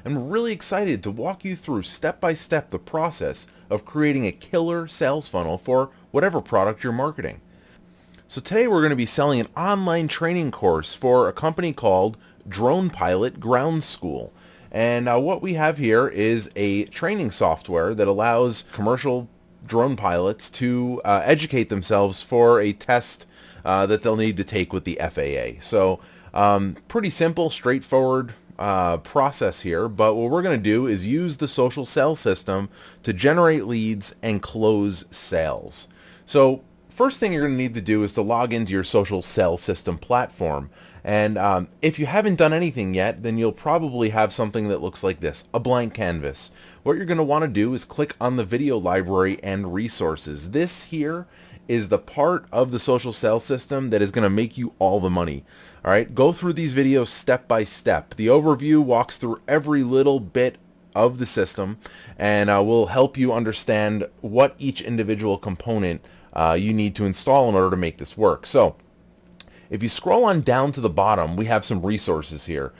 I'm really excited to walk you through step by step the process of creating a killer sales funnel for whatever product you're marketing. So today we're going to be selling an online training course for a company called Drone Pilot Ground School. And what we have here is a training software that allows commercial drone pilots to educate themselves for a test that they'll need to take with the FAA. So pretty simple, straightforward process here, but what we're going to do is use the social sales system to generate leads and close sales. So first thing you're going to need to do is to log into your social sales system platform. And if you haven't done anything yet, then you'll probably have something that looks like this, a blank canvas. What you're going to want to do is click on the video library and resources. This here is the part of the social sales system that is going to make you all the money. All right, go through these videos step by step. The overview walks through every little bit of the system and will help you understand what each individual component you need to install in order to make this work. So if you scroll on down to the bottom, we have some resources here.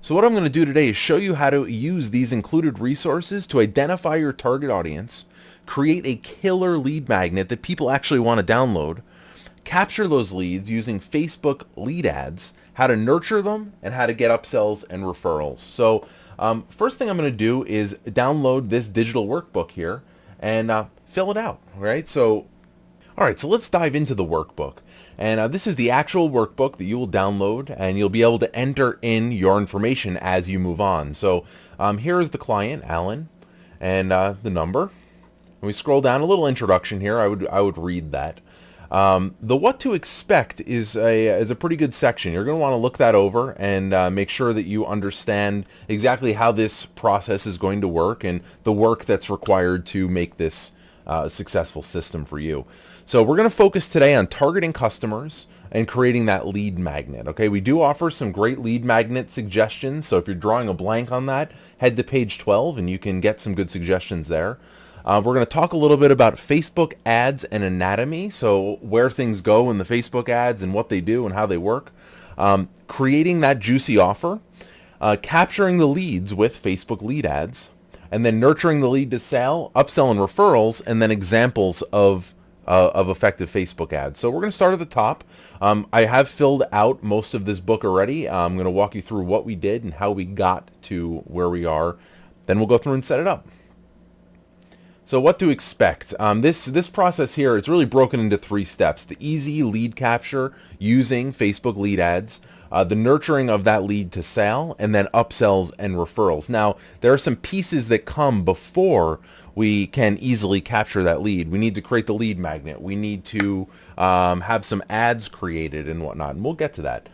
So what I'm going to do today is show you how to use these included resources to identify your target audience, create a killer lead magnet that people actually want to download, capture those leads using Facebook lead ads, how to nurture them, and how to get upsells and referrals. So first thing I'm going to do is download this digital workbook here and fill it out, right? So all right, so let's dive into the workbook. And this is the actual workbook that you will download, and you'll be able to enter in your information as you move on. So here is the client, Alan, and the number. When we scroll down, a little introduction here, I would read that. The what to expect is a pretty good section. You're going to want to look that over and make sure that you understand exactly how this process is going to work and the work that's required to make this a successful system for you. So we're going to focus today on targeting customers and creating that lead magnet. Okay, we do offer some great lead magnet suggestions. So if you're drawing a blank on that, head to page 12 and you can get some good suggestions there. We're going to talk a little bit about Facebook ads and anatomy. So where things go in the Facebook ads and what they do and how they work. Creating that juicy offer. Capturing the leads with Facebook lead ads. And then nurturing the lead to sale, upsell and referrals, and then examples of effective Facebook ads. So we're going to start at the top. I have filled out most of this book already. I'm going to walk you through what we did and how we got to where we are. Then we'll go through and set it up. So what to expect? This process here, it's really broken into 3 steps. The easy lead capture using Facebook lead ads, the nurturing of that lead to sale, and then upsells and referrals. Now, there are some pieces that come before we can easily capture that lead. We need to create the lead magnet. We need to have some ads created and whatnot, and we'll get to that.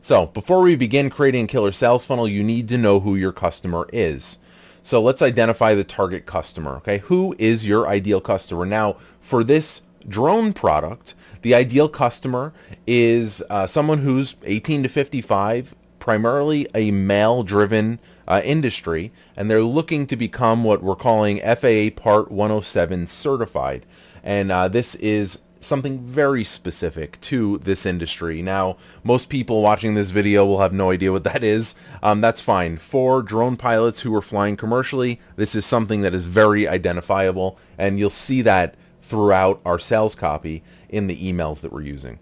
So before we begin creating a killer sales funnel, you need to know who your customer is. So let's identify the target customer. Okay, who is your ideal customer? Now, for this drone product, the ideal customer is someone who's 18 to 55, primarily a male-driven industry, and they're looking to become what we're calling FAA Part 107 certified. And this is something very specific to this industry. Now, most people watching this video will have no idea what that is. That's fine. For drone pilots who are flying commercially, this is something that is very identifiable, and you'll see that throughout our sales copy in the emails that we're using.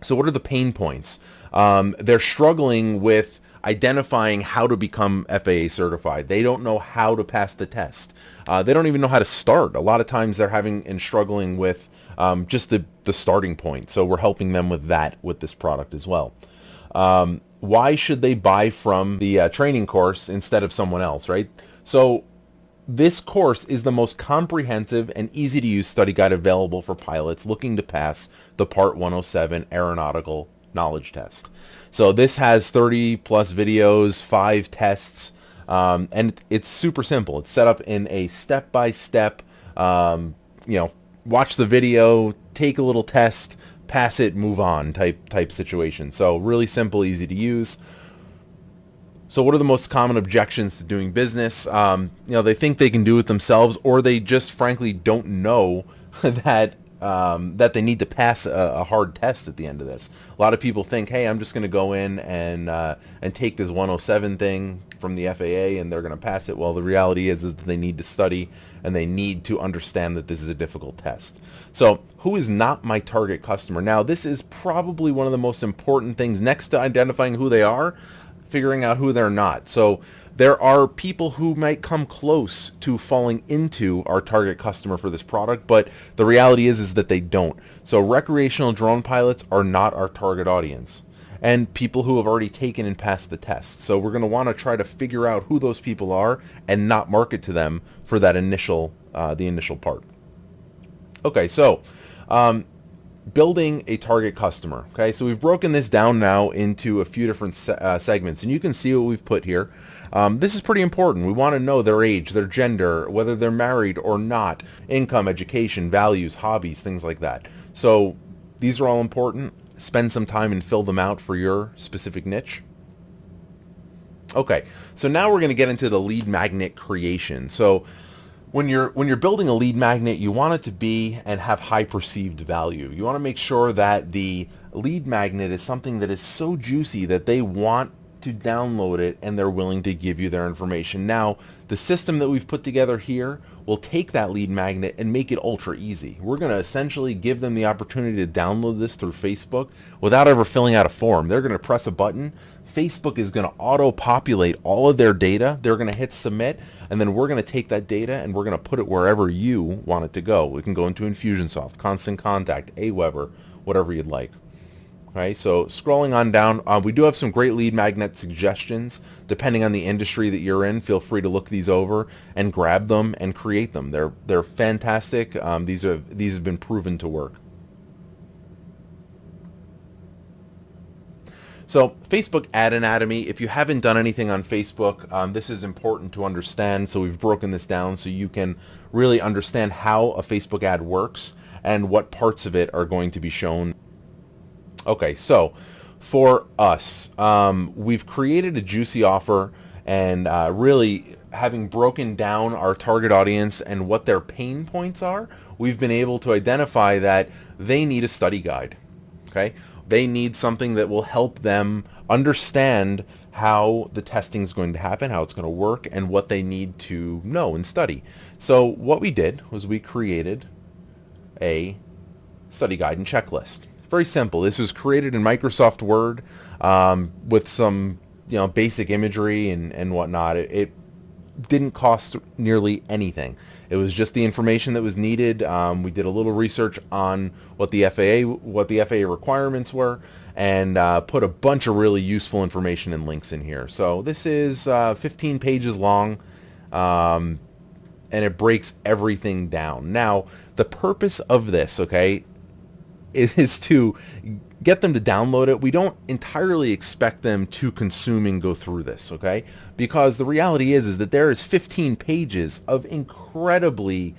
So what are the pain points? They're struggling with identifying how to become FAA certified. They don't know how to pass the test. They don't even know how to start. A lot of times they're having and struggling with just the starting point. So we're helping them with that with this product as well. Why should they buy from the training course instead of someone else, right? So this course is the most comprehensive and easy to use study guide available for pilots looking to pass the Part 107 aeronautical knowledge test. So this has 30 plus videos, 5 tests, and it's super simple. It's set up in a step-by-step, watch the video, take a little test, pass it, move on type situation. So really simple, easy to use. So what are the most common objections to doing business? They think they can do it themselves, or they just frankly don't know that that they need to pass a hard test at the end of this. A lot of people think, hey, I'm just going to go in and take this 107 thing from the FAA and they're going to pass it. Well, the reality is that they need to study and they need to understand that this is a difficult test. So who is not my target customer? Now, this is probably one of the most important things next to identifying who they are, figuring out who they're not. So there are people who might come close to falling into our target customer for this product, but the reality is that they don't. So recreational drone pilots are not our target audience, and people who have already taken and passed the test. So we're going to want to try to figure out who those people are and not market to them for that initial, the initial part. Okay, so building a target customer. Okay, so we've broken this down now into a few different segments, and you can see what we've put here. This is pretty important. We want to know their age, their gender, whether they're married or not, income, education, values, hobbies, things like that. So these are all important. Spend some time and fill them out for your specific niche. Okay, so now we're going to get into the lead magnet creation. So when you're building a lead magnet, you want it to be and have high perceived value. You want to make sure that the lead magnet is something that is so juicy that they want to download it and they're willing to give you their information. Now, the system that we've put together here will take that lead magnet and make it ultra easy. We're going to essentially give them the opportunity to download this through Facebook without ever filling out a form. They're going to press a button. Facebook is going to auto-populate all of their data. They're going to hit submit, and then we're going to take that data and we're going to put it wherever you want it to go. It can go into Infusionsoft, Constant Contact, Aweber, whatever you'd like. Okay, so scrolling on down, we do have some great lead magnet suggestions. Depending on the industry that you're in, feel free to look these over and grab them and create them. They're fantastic. These have been proven to work. So Facebook ad anatomy, if you haven't done anything on Facebook, this is important to understand. So we've broken this down so you can really understand how a Facebook ad works and what parts of it are going to be shown. Okay, so for us, we've created a juicy offer, and really having broken down our target audience and what their pain points are, we've been able to identify that they need a study guide. Okay, they need something that will help them understand how the testing is going to happen, how it's going to work, and what they need to know and study. So what we did was we created a study guide and checklist. Very simple. This was created in Microsoft Word with some basic imagery and whatnot. It didn't cost nearly anything. It was just the information that was needed. We did a little research on what the FAA requirements were, and put a bunch of really useful information and links in here. So this is 15 pages long, and it breaks everything down. Now, the purpose of this, okay, is to get them to download it. We don't entirely expect them to consume and go through this, okay? Because the reality is that there is 15 pages of incredibly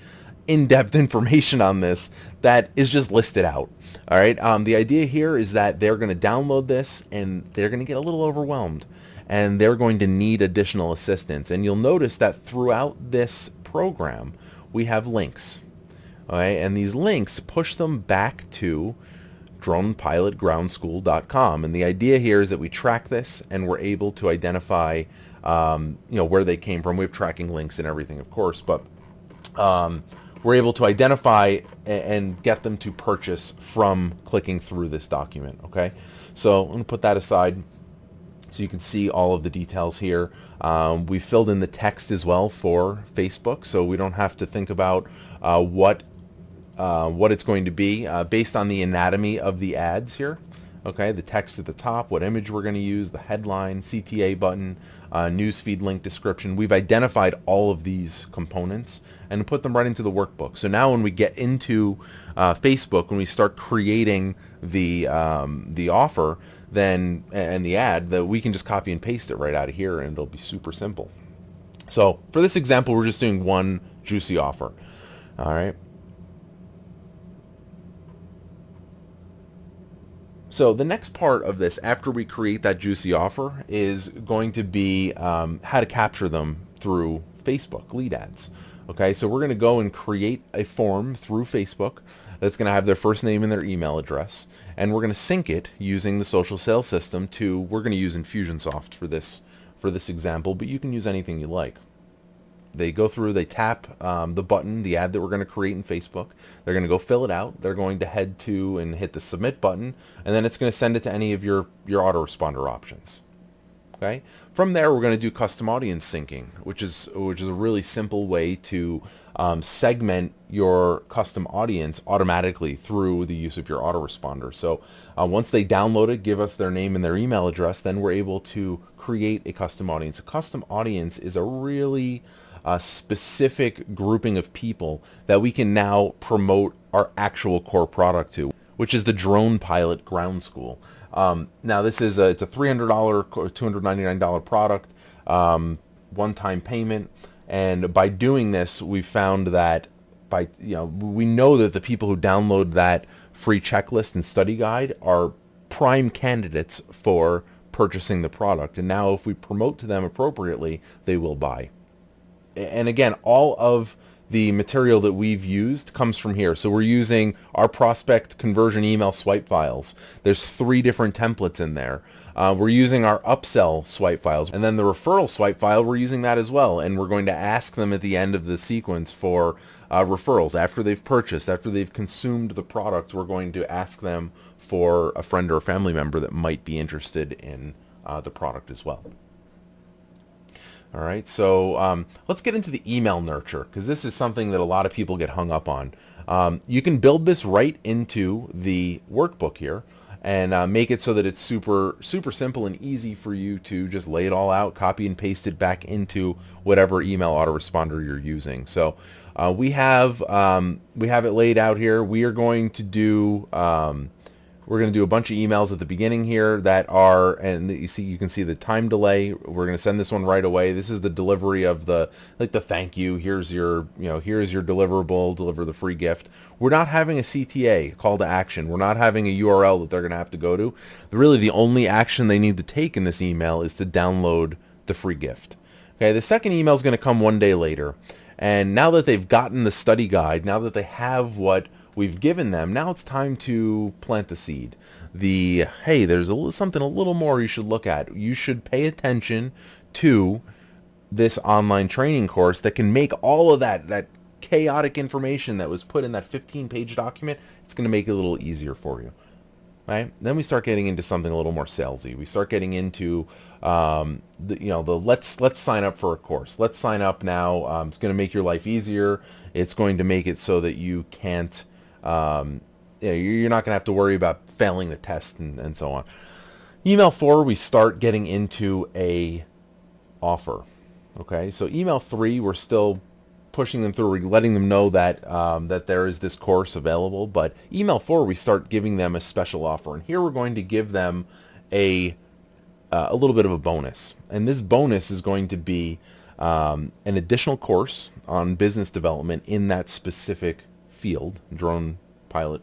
in-depth information on this that is just listed out. All right. The idea here is that they're going to download this and they're going to get a little overwhelmed, and they're going to need additional assistance. And you'll notice that throughout this program, we have links. Okay, and these links push them back to dronepilotgroundschool.com, and the idea here is that we track this and we're able to identify where they came from. We have tracking links and everything, of course, but we're able to identify and get them to purchase from clicking through this document. Okay, so I'm going to put that aside so you can see all of the details here. We filled in the text as well for Facebook, so we don't have to think about what it's going to be based on the anatomy of the ads here. Okay, the text at the top, what image we're going to use, the headline, CTA button, newsfeed link description. We've identified all of these components and put them right into the workbook. So now when we get into Facebook, when we start creating the offer, then and the ad, that we can just copy and paste it right out of here, and it'll be super simple. So for this example, we're just doing one juicy offer. All right. So the next part of this, after we create that juicy offer, is going to be how to capture them through Facebook lead ads. Okay, so we're going to go and create a form through Facebook. that's going to have their first name and their email address, and we're going to sync it using the social sales system to, we're going to use Infusionsoft for this example, but you can use anything you like. They go through, they tap the button, the ad that we're going to create in Facebook. They're going to go fill it out. They're going to head to and hit the submit button, and then it's going to send it to any of your autoresponder options. Okay. From there, we're going to do custom audience syncing, which is a really simple way to segment your custom audience automatically through the use of your autoresponder. So once they download it, give us their name and their email address, then we're able to create a custom audience. A custom audience is a really specific grouping of people that we can now promote our actual core product to, which is the Drone Pilot Ground School. Now this is it's a $300 or $299 product, one-time payment, and by doing this, we found that we know that the people who download that free checklist and study guide are prime candidates for purchasing the product, and now if we promote to them appropriately, they will buy. And again, all of the material that we've used comes from here. So we're using our prospect conversion email swipe files. There's 3 different templates in there. We're using our upsell swipe files, and then the referral swipe file, we're using that as well. And we're going to ask them at the end of the sequence for referrals. After they've purchased, after they've consumed the product, we're going to ask them for a friend or a family member that might be interested in the product as well. All right, so let's get into the email nurture, because this is something that a lot of people get hung up on. You can build this right into the workbook here and make it so that it's super simple and easy for you to just lay it all out, copy and paste it back into whatever email autoresponder you're using. So we have it laid out here. We are going to do we're going to do a bunch of emails at the beginning here that are, and you can see the time delay. We're going to send this one right away. This is the delivery of the thank you. Here's your deliverable, deliver the free gift. We're not having a CTA, call to action. We're not having a URL that they're going to have to go to. Really, the only action they need to take in this email is to download the free gift. Okay, the second email is going to come one day later. And now that they've gotten the study guide, now that they have what we've given them, now it's time to plant the seed. Hey, there's something a little more you should look at. You should pay attention to this online training course that can make all of that chaotic information that was put in that 15-page document, it's going to make it a little easier for you. Right? Then we start getting into something a little more salesy. We start getting into let's sign up for a course. Let's sign up now. It's going to make your life easier. It's going to make it so that you can't you're not going to have to worry about failing the test and so on. Email 4, we start getting into a offer. Okay, so email 3, we're still pushing them through, we're letting them know that that there is this course available. But email 4, we start giving them a special offer, and here we're going to give them a little bit of a bonus, and this bonus is going to be an additional course on business development in that specific field, drone pilot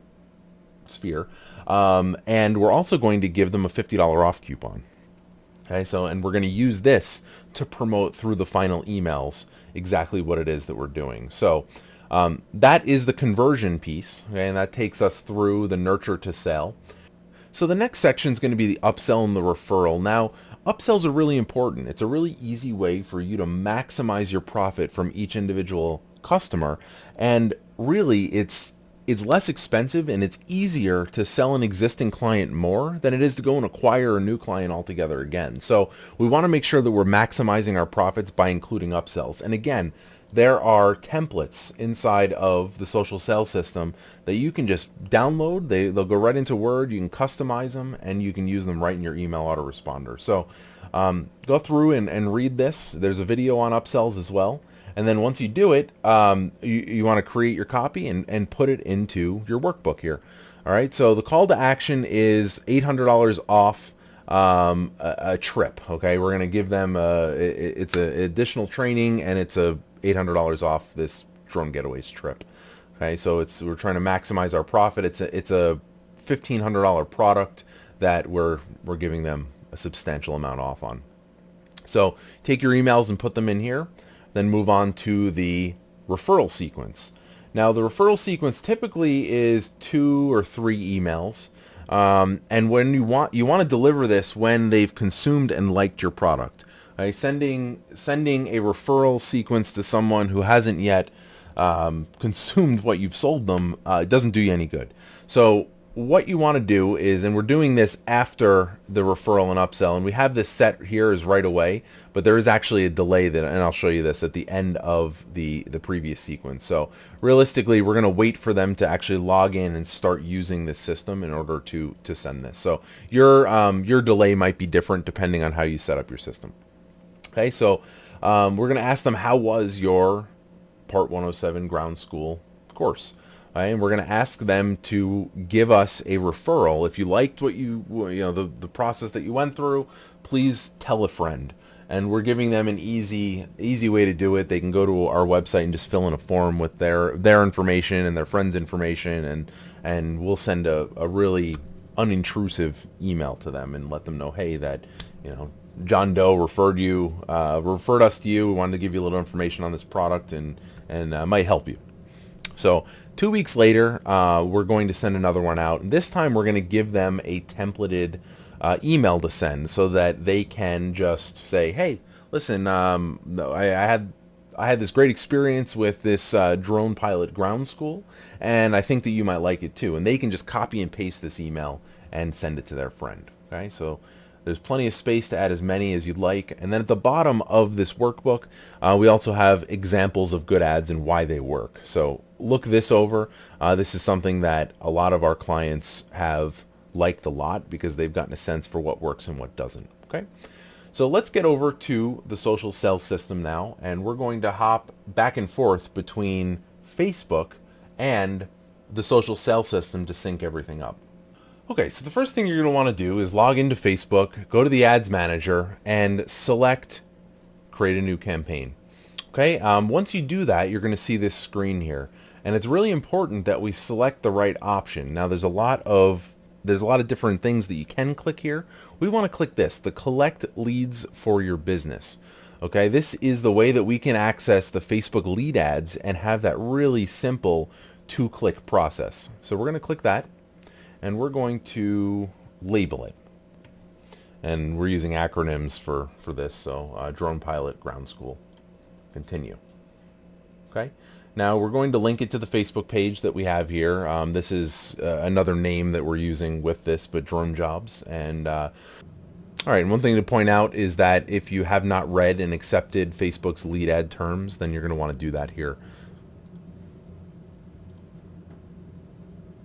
sphere, and we're also going to give them a $50 off coupon. Okay, so, and we're going to use this to promote through the final emails exactly what it is that we're doing. So that is the conversion piece, okay, and that takes us through the nurture to sale. So the next section is going to be the upsell and the referral. Now, upsells are really important. It's a really easy way for you to maximize your profit from each individual customer, and really it's less expensive and it's easier to sell an existing client more than it is to go and acquire a new client altogether again. So we want to make sure that we're maximizing our profits by including upsells. And again, there are templates inside of the social sales system that you can just download. They'll go right into Word. You can customize them and you can use them right in your email autoresponder. So go through and read this. There's a video on upsells as well. And then once you do it, you want to create your copy and put it into your workbook here. All right, so the call to action is $800 off a trip. Okay, we're going to give them it's an additional training, and it's a $800 off this drone getaways trip. Okay, so we're trying to maximize our profit. It's a $1,500 product that we're giving them a substantial amount off on. So take your emails and put them in here. Then move on to the referral sequence. Now, the referral sequence typically is 2 or 3 emails. And when you want to deliver this when they've consumed and liked your product. Right? Sending a referral sequence to someone who hasn't yet consumed what you've sold them doesn't do you any good. So what you want to do is, and we're doing this after the referral and upsell, and we have this set here as right away, but there is actually a delay that, and I'll show you this at the end of the previous sequence. So realistically, we're going to wait for them to actually log in and start using this system in order to send this. So your delay might be different depending on how you set up your system. Okay, so we're going to ask them, how was your Part 107 ground school course? Right, and we're going to ask them to give us a referral. If you liked what the process that you went through, please tell a friend. And we're giving them an easy way to do it. They can go to our website and just fill in a form with their information and their friend's information, and we'll send a really unintrusive email to them and let them know, hey, that John Doe referred us to you. We wanted to give you a little information on this product and might help you. So 2 weeks later, we're going to send another one out. And this time we're going to give them a templated email to send so that they can just say, hey, listen, I had this great experience with this drone pilot ground school, and I think that you might like it too. And they can just copy and paste this email and send it to their friend. Okay, so there's plenty of space to add as many as you'd like. And then at the bottom of this workbook, we also have examples of good ads and why they work. So look this over. This is something that a lot of our clients have liked a lot because they've gotten a sense for what works and what doesn't. Okay, so let's get over to the social sales system now, and we're going to hop back and forth between Facebook and the social sales system to sync everything up. Okay, so the first thing you're going to want to do is log into Facebook, go to the Ads Manager, and select Create a New Campaign. Okay, once you do that, you're going to see this screen here, and it's really important that we select the right option. Now, there's a lot of different things that you can click here. We want to click this, the Collect Leads for Your Business. Okay, this is the way that we can access the Facebook lead ads and have that really simple 2-click process. So we're going to click that, and we're going to label it. And we're using acronyms for this, so Drone Pilot Ground School. Continue. Okay. Now we're going to link it to the Facebook page that we have here. This is another name that we're using with this, but Drone Jobs. And all right, and one thing to point out is that if you have not read and accepted Facebook's lead ad terms, then you're going to want to do that here.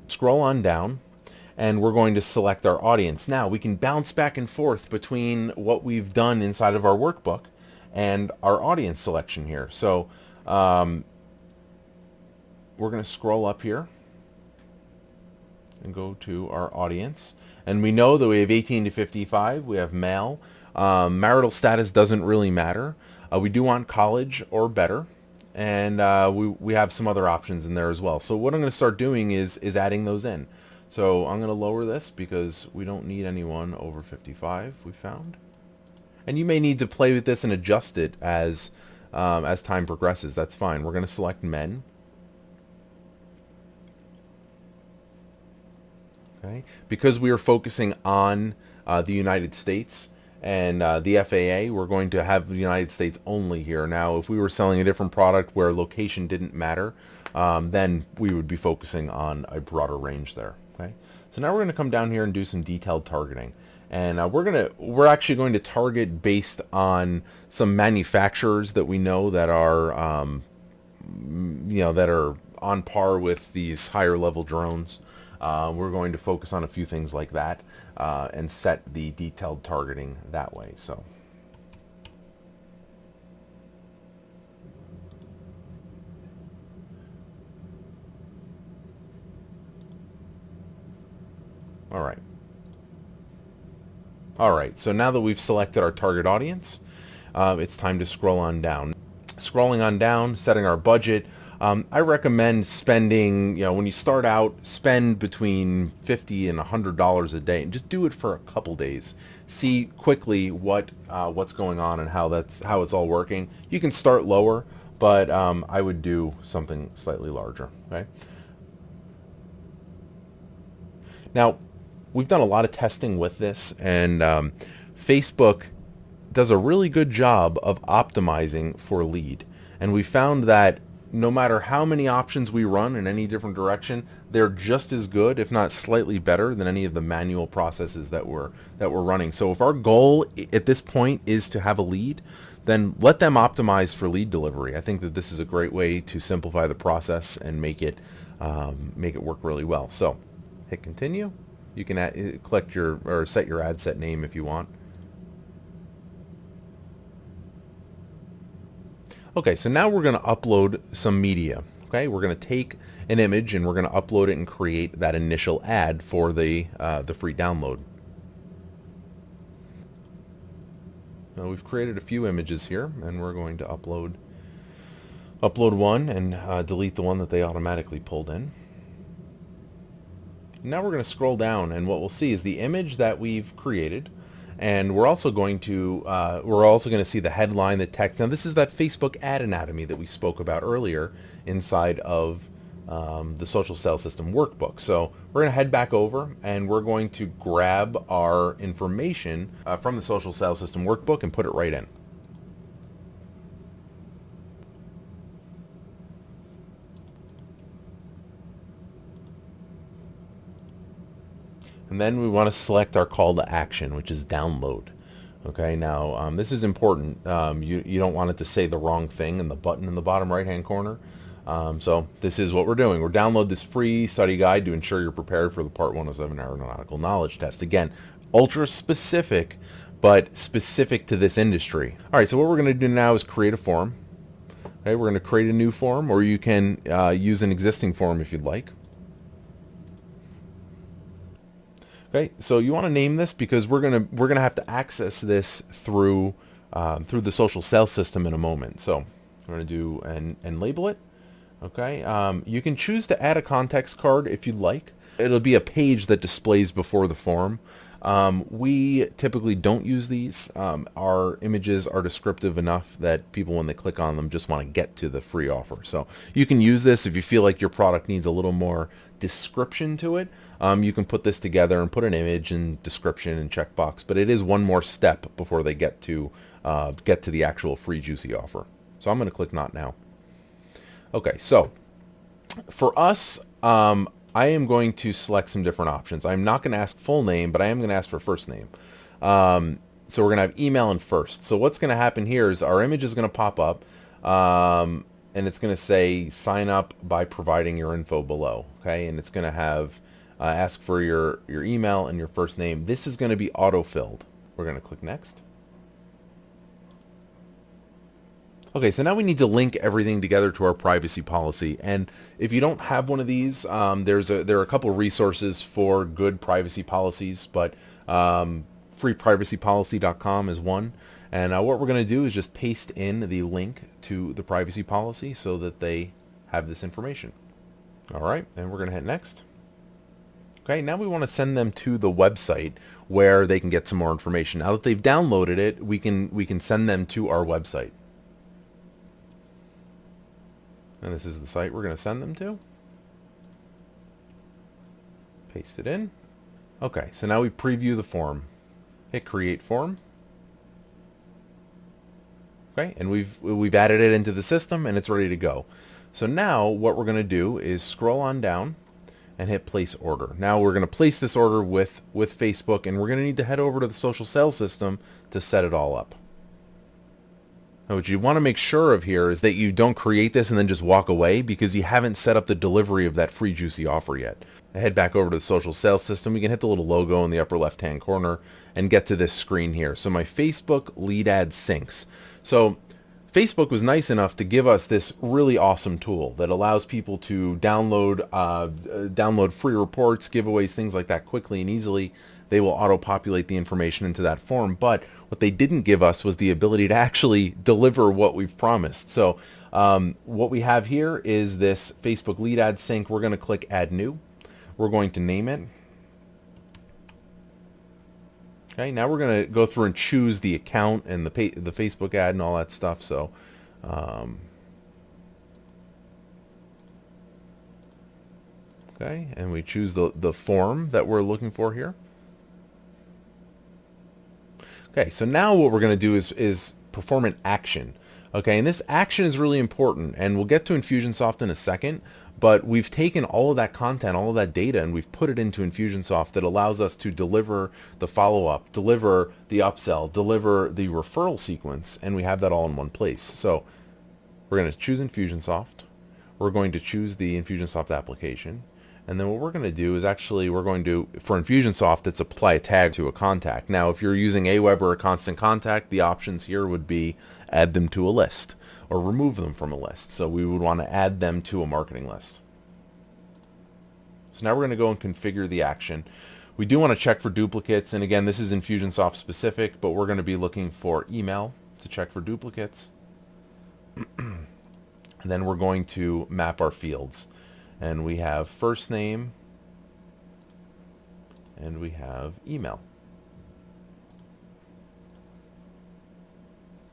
Scroll on down, and we're going to select our audience. Now we can bounce back and forth between what we've done inside of our workbook and our audience selection here. So we're going to scroll up here and go to our audience, and we know that we have 18 to 55. We have male. Marital status doesn't really matter. We do want college or better, and we have some other options in there as well. So what I'm going to start doing is adding those in. So I'm going to lower this because we don't need anyone over 55, we found. And you may need to play with this and adjust it as time progresses. That's fine. We're going to select men. Okay. Because we are focusing on the United States and the FAA, we're going to have the United States only here. Now, if we were selling a different product where location didn't matter, then we would be focusing on a broader range there. Okay. So now we're going to come down here and do some detailed targeting. And we're actually going to target based on some manufacturers that we know that are that are on par with these higher level drones. We're going to focus on a few things like that and set the detailed targeting that way. So all right, so now that we've selected our target audience, it's time to scroll on down. Scrolling on down, setting our budget. I recommend spending, when you start out, spend between $50 and $100 a day, and just do it for a couple days. See quickly what's going on and how it's all working. You can start lower, but I would do something slightly larger. Okay. Now, we've done a lot of testing with this, and Facebook does a really good job of optimizing for lead. And we found that no matter how many options we run in any different direction, they're just as good, if not slightly better, than any of the manual processes that we're running. So if our goal at this point is to have a lead, then let them optimize for lead delivery. I think that this is a great way to simplify the process and make it work really well. So hit continue. You can collect your or set your ad set name if you want. Okay, so now we're going to upload some media. Okay, we're going to take an image and we're going to upload it and create that initial ad for the free download. Now we've created a few images here, and we're going to upload one and delete the one that they automatically pulled in. Now we're going to scroll down, and what we'll see is the image that we've created. And we're also going to see the headline, the text. Now this is that Facebook ad anatomy that we spoke about earlier inside of the social sales system workbook. So we're going to head back over and we're going to grab our information from the social sales system workbook and put it right in. And then we want to select our call to action, which is download. Okay, now this is important. You don't want it to say the wrong thing in the button in the bottom right hand corner. So this is what we're doing. We're download this free study guide to ensure you're prepared for the Part 107 Aeronautical Knowledge Test. Again, ultra specific, but specific to this industry. All right, so what we're going to do now is create a form. Okay, we're going to create a new form, or you can use an existing form if you'd like. Okay, so you want to name this because we're gonna have to access this through the social sales system in a moment. So we're gonna do and label it. Okay, you can choose to add a context card if you'd like. It'll be a page that displays before the form. We typically don't use these. Our images are descriptive enough that people, when they click on them, just want to get to the free offer. So you can use this if you feel like your product needs a little more description to it. You can put this together and put an image and description and checkbox, but it is one more step before they get to the actual free juicy offer. So I'm going to click Not Now. Okay, so for us, I am going to select some different options. I'm not going to ask full name, but I am going to ask for first name. So we're going to have email and first. So what's going to happen here is our image is going to pop up, and it's going to say sign up by providing your info below. Okay, and it's going to have ask for your email and your first name. This is going to be auto-filled. We're going to click next. Okay, so now we need to link everything together to our privacy policy. And if you don't have one of these, there are a couple of resources for good privacy policies, but freeprivacypolicy.com is one. And what we're going to do is just paste in the link to the privacy policy so that they have this information. All right, and we're going to hit next. Okay, now we want to send them to the website where they can get some more information. Now that they've downloaded it, we can send them to our website. And this is the site we're going to send them to. Paste it in. Okay, so now we preview the form. Hit create form. Okay, and we've added it into the system and it's ready to go. So now what we're going to do is scroll on down and hit place order. Now we're going to place this order with Facebook, and we're going to need to head over to the social sales system to set it all up. Now what you want to make sure of here is that you don't create this and then just walk away, because you haven't set up the delivery of that free juicy offer yet. Head back over to the social sales system. We can hit the little logo in the upper left hand corner and get to this screen here. So my Facebook lead ad syncs. So Facebook was nice enough to give us this really awesome tool that allows people to download free reports, giveaways, things like that quickly and easily. They will auto-populate the information into that form, but what they didn't give us was the ability to actually deliver what we've promised. So what we have here is this Facebook lead ad sync. We're going to click Add New. We're going to name it. Okay, now we're going to go through and choose the account and the Facebook ad and all that stuff. So Okay, and we choose the form that we're looking for here. Okay, so now what we're going to do is perform an action. Okay, and this action is really important, and we'll get to Infusionsoft in a second, but we've taken all of that content, all of that data, and we've put it into Infusionsoft that allows us to deliver the follow-up, deliver the upsell, deliver the referral sequence, and we have that all in one place. So we're going to choose Infusionsoft. We're going to choose the Infusionsoft application. And then what we're going to do is actually we're going to, for Infusionsoft, it's apply a tag to a contact. Now, if you're using Aweber or Constant Contact, the options here would be add them to a list or remove them from a list. So we would want to add them to a marketing list. So now we're going to go and configure the action. We do want to check for duplicates. And again, this is Infusionsoft specific, but we're going to be looking for email to check for duplicates. And then we're going to map our fields. And we have first name, and we have email.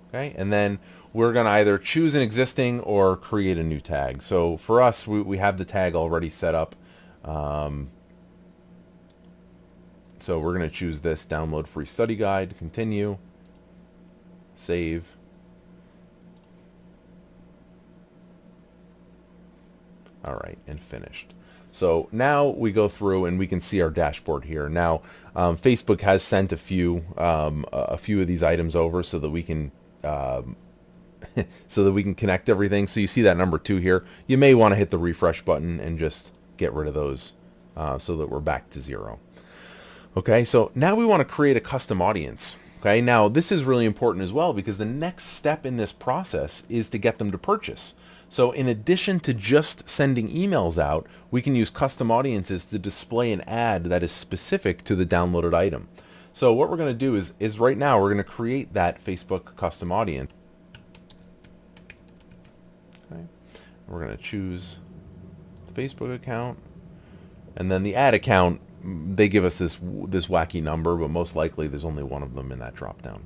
Okay, and then we're going to either choose an existing or create a new tag. So for us, we have the tag already set up. So we're going to choose this, download free study guide, continue, save. All right, and finished. So now we go through and we can see our dashboard here. Now, Facebook has sent a few of these items over so that we can connect everything. So you see that number 2 here. You may want to hit the refresh button and just get rid of those so that we're back to 0. Okay, so now we want to create a custom audience. Okay, now this is really important as well because the next step in this process is to get them to purchase. So in addition to just sending emails out, we can use custom audiences to display an ad that is specific to the downloaded item. So what we're going to do is right now we're going to create that Facebook custom audience. Okay. We're going to choose the Facebook account, and then the ad account, they give us this wacky number, but most likely there's only one of them in that drop down.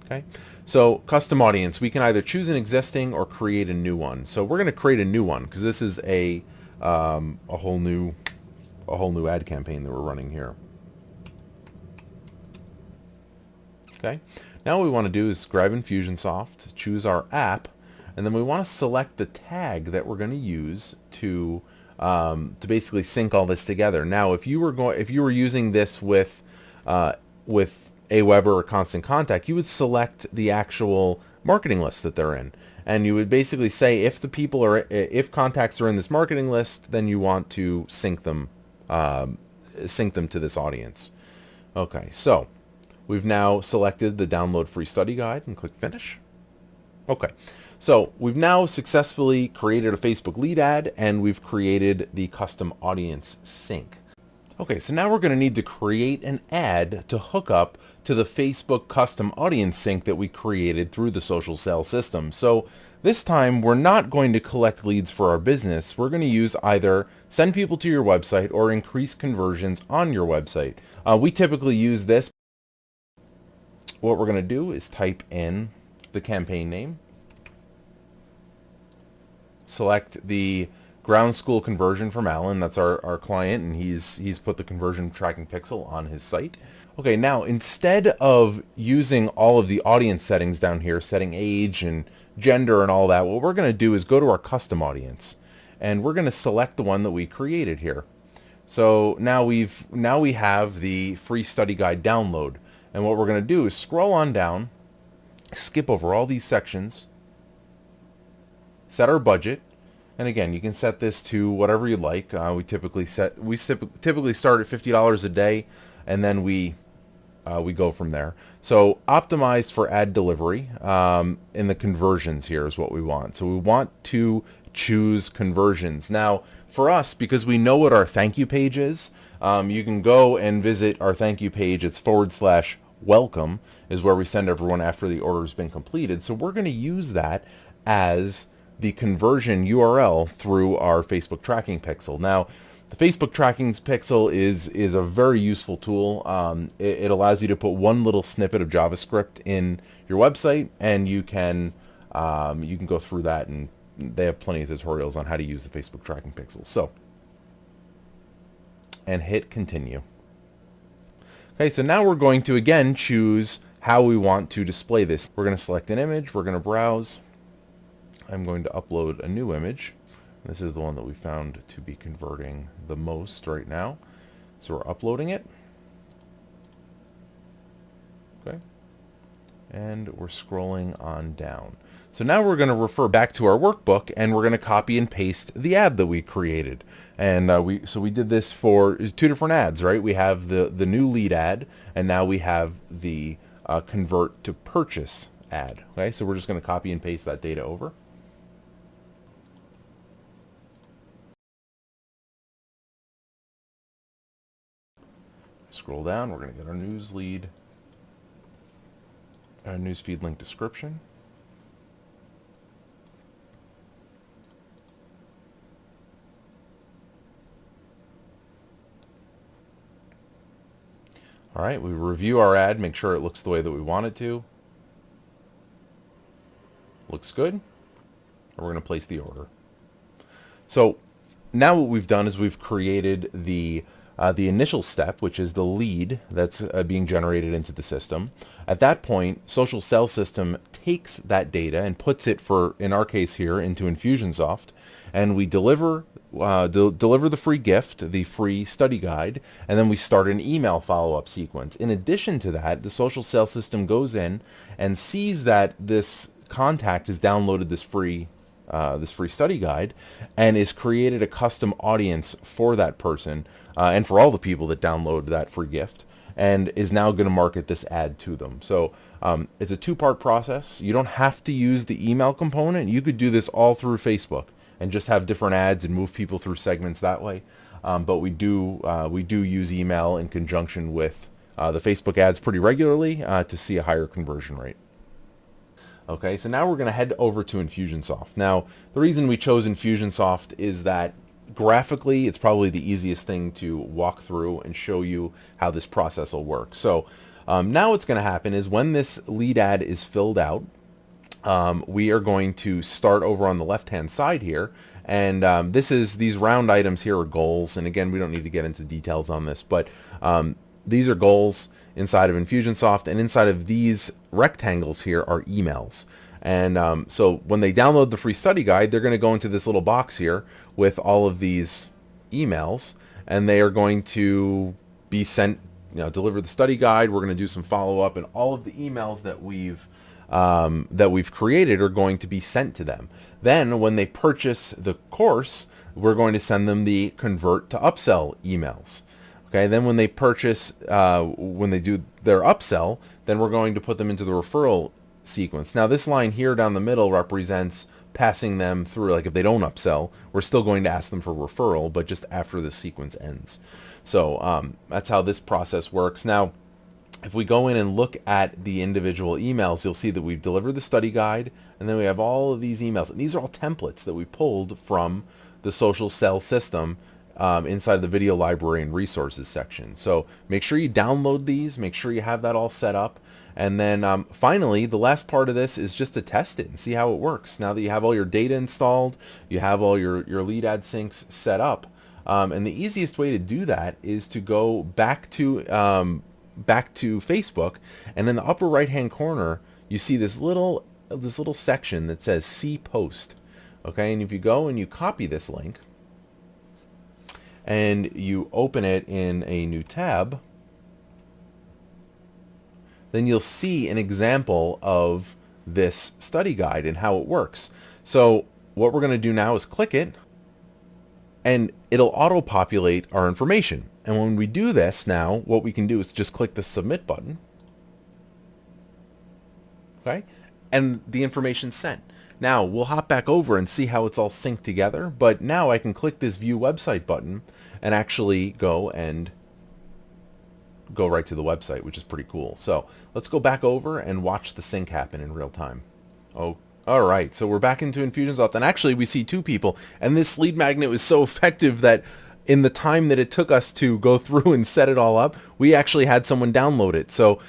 Okay, so custom audience, we can either choose an existing or create a new one. So we're going to create a new one because this is a whole new ad campaign that we're running here. Okay, now what we want to do is grab Infusionsoft, choose our app, and then we want to select the tag that we're going to use to basically sync all this together. Now, if you were using this with Aweber or Constant Contact, you would select the actual marketing list that they're in, and you would basically say if contacts are in this marketing list, then you want to sync them to this audience. Okay, so we've now selected the download free study guide and click finish. Okay, so we've now successfully created a Facebook lead ad and we've created the custom audience sync. Okay, so now we're going to need to create an ad to hook up to the Facebook custom audience sync that we created through the social sales system. So this time we're not going to collect leads for our business. We're going to use either send people to your website or increase conversions on your website. We typically use this. What we're going to do is type in the campaign name, select the ground school conversion from Alan, that's our client, and he's put the conversion tracking pixel on his site. Okay, now instead of using all of the audience settings down here, setting age and gender and all that, what we're going to do is go to our custom audience, and we're going to select the one that we created here. So now we have the free study guide download, and what we're going to do is scroll on down, skip over all these sections, set our budget. And again, you can set this to whatever you like. We typically start at $50 a day, and then we go from there. So optimized for ad delivery in the conversions here is what we want. So we want to choose conversions. Now for us, because we know what our thank you page is, you can go and visit our thank you page. It's /welcome is where we send everyone after the order has been completed. So we're going to use that as the conversion URL through our Facebook tracking pixel. Now, the Facebook tracking pixel is a very useful tool. It allows you to put one little snippet of JavaScript in your website, and you can go through that and they have plenty of tutorials on how to use the Facebook tracking pixels. So, and hit continue. Okay, so now we're going to again choose how we want to display this. We're going to select an image. We're going to browse. I'm going to upload a new image. This is the one that we found to be converting the most right now. So we're uploading it. Okay. And we're scrolling on down. So now we're going to refer back to our workbook, and we're going to copy and paste the ad that we created. And we did this for two different ads, right? We have the new lead ad, and now we have the convert to purchase ad. Okay, so we're just going to copy and paste that data over. Scroll down. We're going to get our news lead, our newsfeed link description. All right, we review our ad, make sure it looks the way that we want it to. Looks good. And we're going to place the order. So now what we've done is we've created the initial step, which is the lead that's being generated into the system. At that point, Social Sell System takes that data and puts it, for in our case here, into Infusionsoft, and we deliver the free gift, the free study guide, and then we start an email follow-up sequence. In addition to that, the Social Sell System goes in and sees that this contact has downloaded this free study guide and is created a custom audience for that person and for all the people that download that free gift, and is now going to market this ad to them. So it's a two-part process. You don't have to use the email component. You could do this all through Facebook and just have different ads and move people through segments that way. But we do use email in conjunction with the Facebook ads pretty regularly to see a higher conversion rate. Okay, so now we're going to head over to Infusionsoft. Now, the reason we chose Infusionsoft is that graphically, it's probably the easiest thing to walk through and show you how this process will work. So now what's going to happen is when this lead ad is filled out, we are going to start over on the left-hand side here. And these round items here are goals. And again, we don't need to get into details on this, but these are goals inside of Infusionsoft, and inside of these rectangles here are emails. And so when they download the free study guide, they're going to go into this little box here with all of these emails, and they are going to be sent, deliver the study guide. We're going to do some follow-up, and all of the emails that we've created are going to be sent to them. Then when they purchase the course, we're going to send them the convert to upsell emails. Okay, then when they purchase, when they do their upsell, then we're going to put them into the referral sequence. Now this line here down the middle represents passing them through, like if they don't upsell, we're still going to ask them for referral, but just after the sequence ends. So that's how this process works. Now, if we go in and look at the individual emails, you'll see that we've delivered the study guide, and then we have all of these emails. And these are all templates that we pulled from the Social Sell System inside the video library and resources section. So make sure you download these, make sure you have that all set up. And then finally, the last part of this is just to test it and see how it works. Now that you have all your data installed, you have all your lead ad syncs set up. And the easiest way to do that is to go back to Facebook, and in the upper right hand corner, you see this little section that says See Post. Okay, and if you go and you copy this link, and you open it in a new tab, then you'll see an example of this study guide and how it works. So what we're going to do now is click it, and it'll auto-populate our information. And when we do this now, what we can do is just click the Submit button. Okay, and the information's sent. Now we'll hop back over and see how it's all synced together, but now I can click this View Website button and actually go right to the website, which is pretty cool. So let's go back over and watch the sync happen in real time. Oh, all right, so we're back into Infusionsoft, and actually we see two people, and this lead magnet was so effective that in the time that it took us to go through and set it all up, we actually had someone download it. So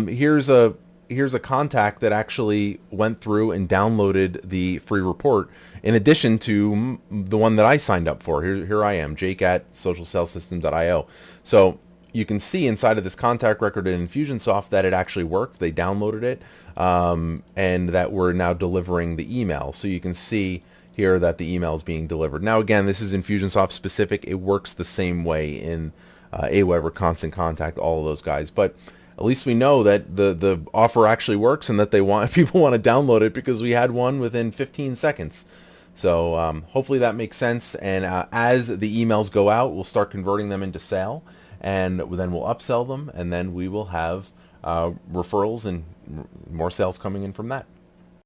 here's a here's a contact that actually went through and downloaded the free report in addition to the one that I signed up for. Here I am, Jake at socialsalesystem.io. So you can see inside of this contact record in Infusionsoft that it actually worked. They downloaded it, and that we're now delivering the email. So you can see here that the email is being delivered. Now again, this is Infusionsoft specific. It works the same way in Aweber, Constant Contact, all of those guys. But at least we know that the offer actually works and that people want to download it, because we had one within 15 seconds. So hopefully that makes sense. And as the emails go out, we'll start converting them into sale, and then we'll upsell them, and then we will have referrals and more sales coming in from that.